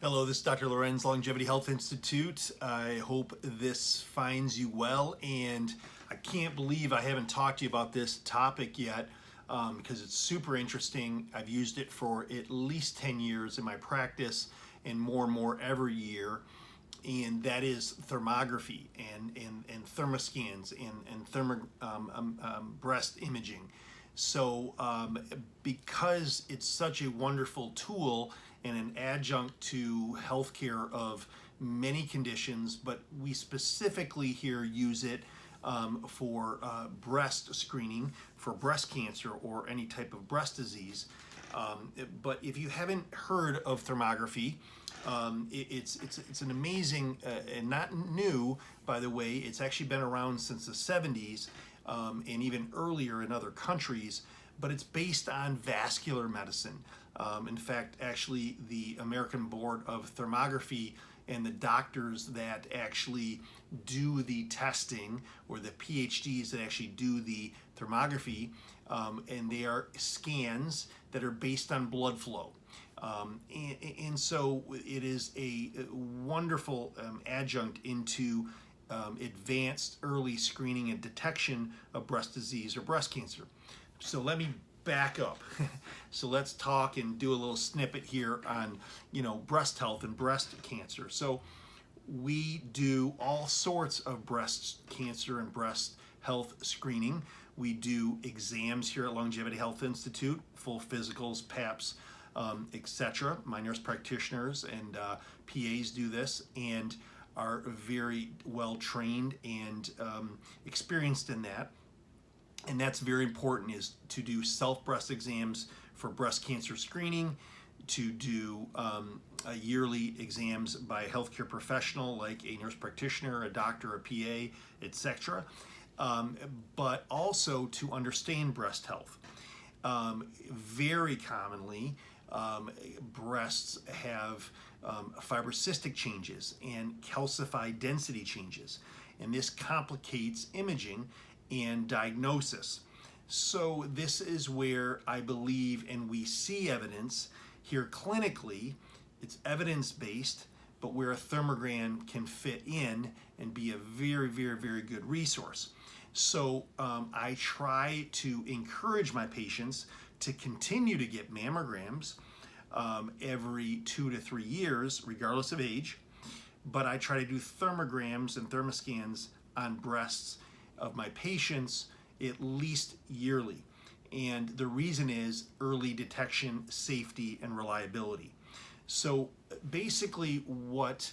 Hello, this is Dr. Lewerenz, Longevity Health Institute. I hope this finds you well, and I can't believe I haven't talked to you about this topic yet because it's super interesting. I've used it for at least 10 years in my practice and more every year, and that is thermography and TherMo-Scans and breast imaging. So because it's such a wonderful tool and an adjunct to healthcare of many conditions, but we specifically here use it for breast screening for breast cancer or any type of breast disease. But if you haven't heard of thermography, it's an amazing and not new, by the way. It's actually been around since the 70s and even earlier in other countries, but it's based on vascular medicine. In fact, actually, the American Board of Thermography and the doctors that actually do the testing, or the PhDs that actually do the thermography, and they are scans that are based on blood flow. And so it is a wonderful adjunct into advanced early screening and detection of breast disease or breast cancer. So let me back up. So let's talk and do a little snippet here on, breast health and breast cancer. So we do all sorts of breast cancer and breast health screening. We do exams here at Longevity Health Institute, full physicals, PAPs, etc. My nurse practitioners and PAs do this and are very well trained and experienced in that. And that's very important, is to do self-breast exams for breast cancer screening, to do yearly exams by a healthcare professional like a nurse practitioner, a doctor, a PA, etc. But also to understand breast health. Very commonly, breasts have fibrocystic changes and calcified density changes, and this complicates imaging and diagnosis. So this is where I believe, and we see evidence here clinically, it's evidence-based, but where a thermogram can fit in and be a very good resource. So I try to encourage my patients to continue to get mammograms every 2 to 3 years, regardless of age, but I try to do thermograms and ThermoScans on breasts of my patients at least yearly. And the reason is early detection, safety, and reliability. So basically what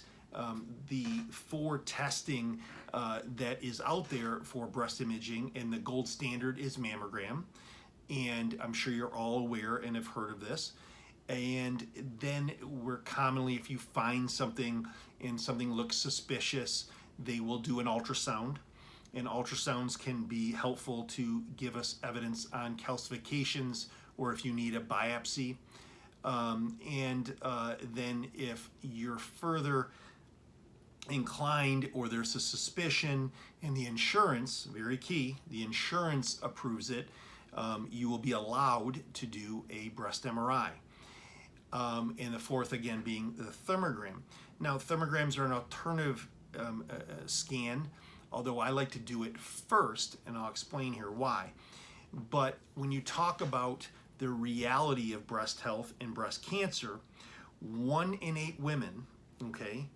the for testing that is out there for breast imaging, and the gold standard is mammogram, and I'm sure you're all aware and have heard of this. And then we're commonly, if you find something and something looks suspicious, they will do an ultrasound. And ultrasounds can be helpful to give us evidence on calcifications, or if you need a biopsy. Then if you're further inclined, or there's a suspicion, and the insurance, very key, the insurance approves it, you will be allowed to do a breast MRI. And the fourth, again, being the thermogram. Now, thermograms are an alternative scan, although I like to do it first, and I'll explain here why. But when you talk about the reality of breast health and breast cancer, 1 in 8 women, okay,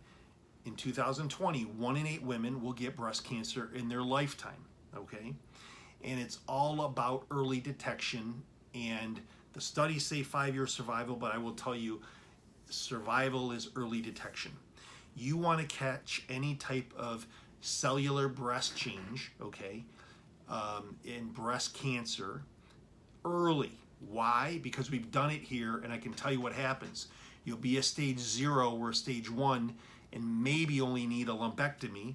in 2020, 1 in 8 women will get breast cancer in their lifetime, okay? And it's all about early detection, and the studies say 5-year survival, but I will tell you, survival is early detection. You want to catch any type of cellular breast change, okay, in breast cancer early. Why? Because we've done it here, and I can tell you what happens. You'll be a stage 0 or a stage 1, and maybe only need a lumpectomy,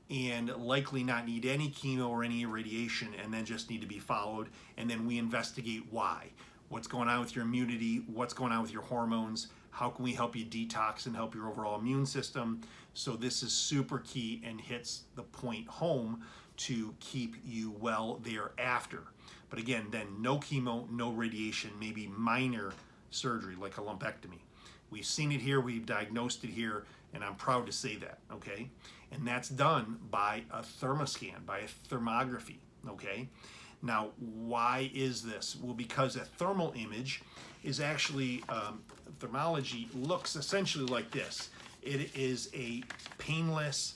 and likely not need any chemo or any radiation, and then just need to be followed, and then we investigate why. What's going on with your immunity? What's going on with your hormones? How can we help you detox and help your overall immune system? So this is super key and hits the point home to keep you well thereafter. But again, then no chemo, no radiation, maybe minor surgery like a lumpectomy. We've seen it here, we've diagnosed it here, and I'm proud to say that, okay? And that's done by a TherMo-Scan, by a thermography, okay? Now, why is this? Well, because a thermal image is actually, thermology looks essentially like this. It is a painless,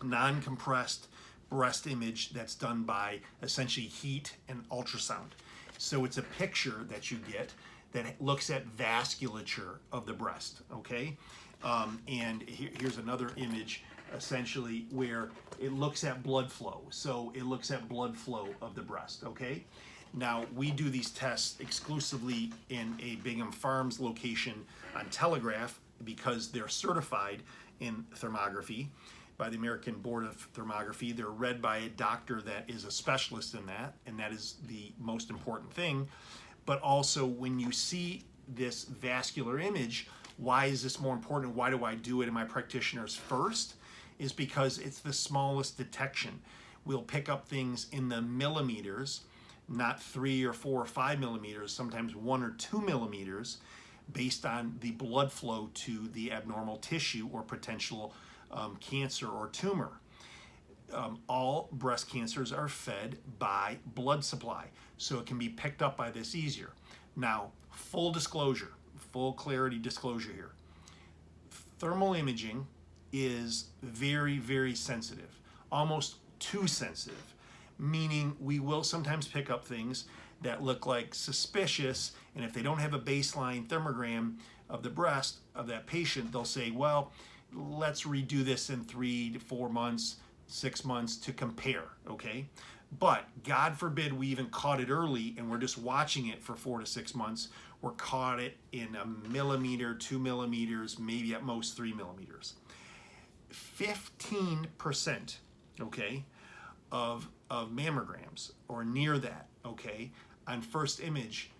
non-compressed breast image that's done by essentially heat and ultrasound. So it's a picture that you get that looks at vasculature of the breast, okay? And here's another image essentially where it looks at blood flow. So it looks at blood flow of the breast, okay? Now, we do these tests exclusively in a Bingham Farms location on Telegraph because they're certified in thermography by the American Board of Thermography. They're read by a doctor that is a specialist in that, and that is the most important thing. But also, when you see this vascular image, why is this more important? Why do I do it in my practitioners first? Is because it's the smallest detection. We'll pick up things in the millimeters, not 3 or 4 or 5 millimeters, sometimes 1 or 2 millimeters, based on the blood flow to the abnormal tissue or potential cancer or tumor. All breast cancers are fed by blood supply, so it can be picked up by this easier. Now, full disclosure, full clarity disclosure here. Thermal imaging is very, very sensitive, almost too sensitive, meaning we will sometimes pick up things that look like suspicious, and if they don't have a baseline thermogram of the breast of that patient, they'll say, well, let's redo this in 3 to 4 months, 6 months to compare, okay? But God forbid we even caught it early and we're just watching it for 4 to 6 months. We're caught it in 1 millimeter, 2 millimeters, maybe at most 3 millimeters. 15%, okay, of mammograms or near that, okay, on first image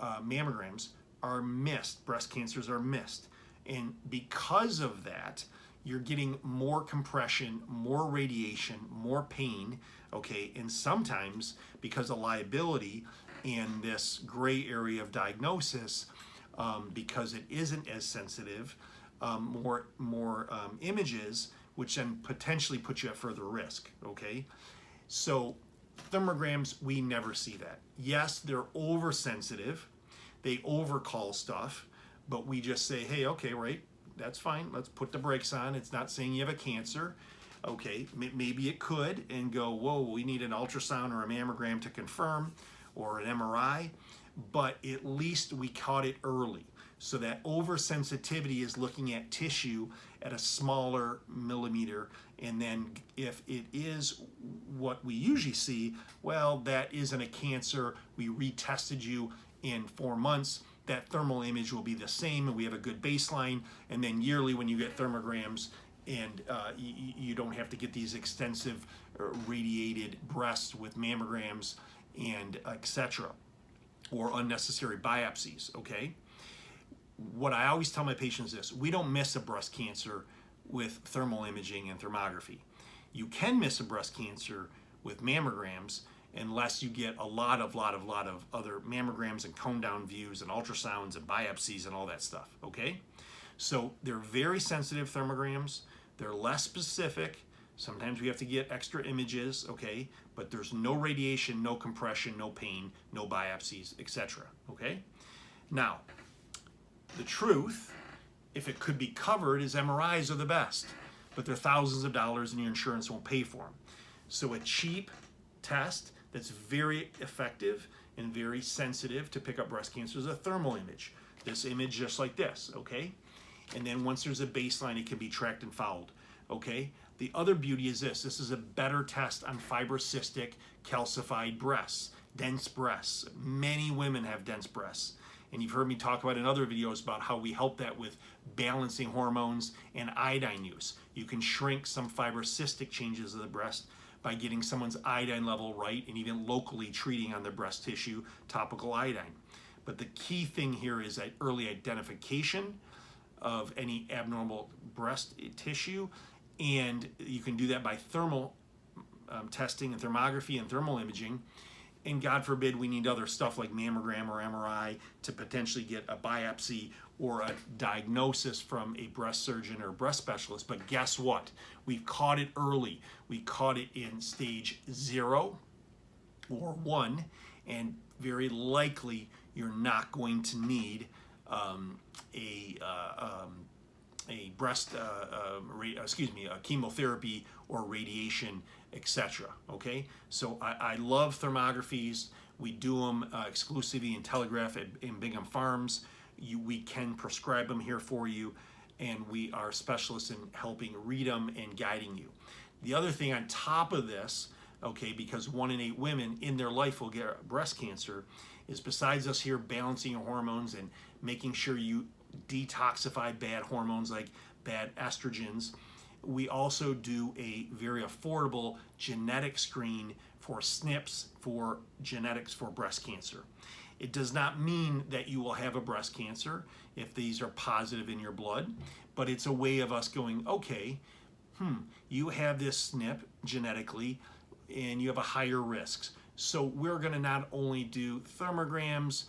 mammograms are missed. Breast cancers are missed. And because of that, you're getting more compression, more radiation, more pain, okay? And sometimes, because of liability and this gray area of diagnosis, because it isn't as sensitive, more images, which then potentially put you at further risk, okay? So thermograms, we never see that. Yes, they're oversensitive. They overcall stuff, but we just say, hey, okay, right, that's fine. Let's put the brakes on. It's not saying you have a cancer. Okay, maybe it could, and go, whoa, we need an ultrasound or a mammogram to confirm, or an MRI, but at least we caught it early. So that oversensitivity is looking at tissue at a smaller millimeter, and then if it is what we usually see, well, that isn't a cancer. We retested you in 4 months. That thermal image will be the same, and we have a good baseline. And then yearly, when you get thermograms, and you don't have to get these extensive radiated breasts with mammograms and etc., or unnecessary biopsies, okay? What I always tell my patients is this: we don't miss a breast cancer with thermal imaging and thermography. You can miss a breast cancer with mammograms unless you get a lot of other mammograms and cone down views and ultrasounds and biopsies and all that stuff, okay? So they're very sensitive thermograms. They're less specific. Sometimes we have to get extra images, okay? But there's no radiation, no compression, no pain, no biopsies, etc., okay? Now, the truth, if it could be covered, is MRIs are the best, but they're thousands of dollars and your insurance won't pay for them. So a cheap test that's very effective and very sensitive to pick up breast cancer is a thermal image. This image just like this, okay? And then once there's a baseline, it can be tracked and followed, okay? The other beauty is this is a better test on fibrocystic calcified breasts, dense breasts. Many women have dense breasts. And you've heard me talk about in other videos about how we help that with balancing hormones and iodine use. You can shrink some fibrocystic changes of the breast by getting someone's iodine level right and even locally treating on their breast tissue topical iodine. But the key thing here is that early identification of any abnormal breast tissue, and you can do that by thermal testing and thermography and thermal imaging. And God forbid we need other stuff like mammogram or MRI to potentially get a biopsy or a diagnosis from a breast surgeon or breast specialist. But guess what? We've caught it early. We caught it in stage 0 or 1, and very likely you're not going to need chemotherapy or radiation, etc. Okay, so I love thermographies. We do them exclusively in Telegraph in Bingham Farms. We can prescribe them here for you, and we are specialists in helping read them and guiding you. The other thing on top of this, okay, because 1 in 8 women in their life will get breast cancer, is besides us here balancing your hormones and making sure you detoxify bad hormones like bad estrogens, we also do a very affordable genetic screen for SNPs for genetics for breast cancer. It does not mean that you will have a breast cancer if these are positive in your blood, but it's a way of us going, okay, you have this SNP genetically and you have a higher risk. So we're going to not only do thermograms,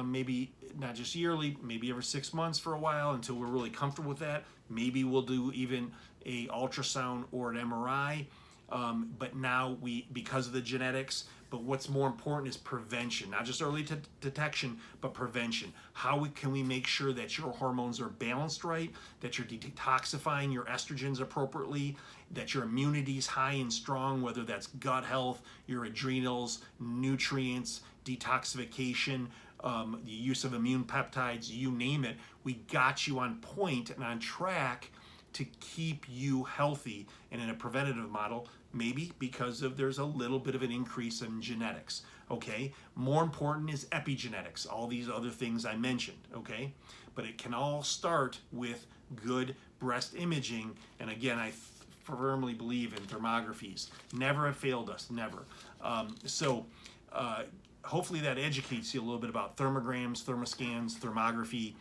maybe not just yearly, maybe every 6 months for a while until we're really comfortable with that. Maybe we'll do even a ultrasound or an MRI, but now because of the genetics, but what's more important is prevention, not just early detection, but prevention. How can we make sure that your hormones are balanced right, that you're detoxifying your estrogens appropriately, that your immunity is high and strong, whether that's gut health, your adrenals, nutrients, detoxification, the use of immune peptides, you name it. We got you on point and on track to keep you healthy, and in a preventative model, maybe because there's a little bit of an increase in genetics, okay? More important is epigenetics, all these other things I mentioned, okay? But it can all start with good breast imaging, and again, I firmly believe in thermographies. Never have failed us, never. Hopefully that educates you a little bit about thermograms, TherMo-Scans, thermography,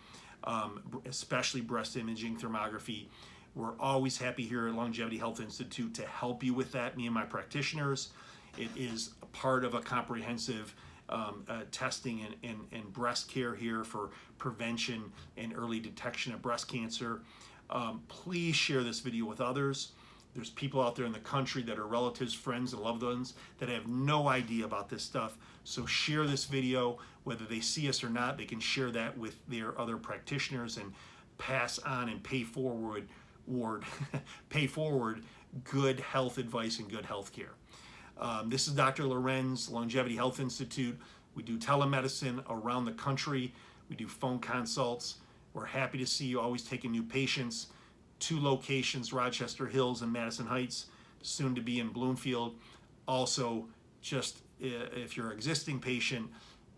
especially breast imaging thermography. We're always happy here at Longevity Health Institute to help you with that, me and my practitioners. It is a part of a comprehensive testing and breast care here for prevention and early detection of breast cancer. Please share this video with others. There's people out there in the country that are relatives, friends, and loved ones that have no idea about this stuff. So share this video, whether they see us or not. They can share that with their other practitioners and pass on and pay forward good health advice and good health care. This is Dr. Lewerenz, Longevity Health Institute. We do telemedicine around the country. We do phone consults. We're happy to see you, always taking new patients. 2 locations, Rochester Hills and Madison Heights, soon to be in Bloomfield. Also, just if you're an existing patient,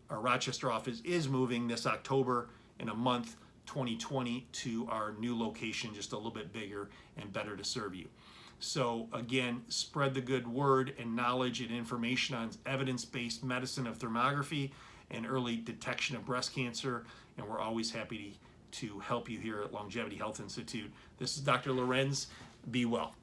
our Rochester office is moving this October in a month, 2020, to our new location, just a little bit bigger and better to serve you. So again, spread the good word and knowledge and information on evidence-based medicine of thermography and early detection of breast cancer, and we're always happy to help you here at Longevity Health Institute. This is Dr. Lewerenz. Be well.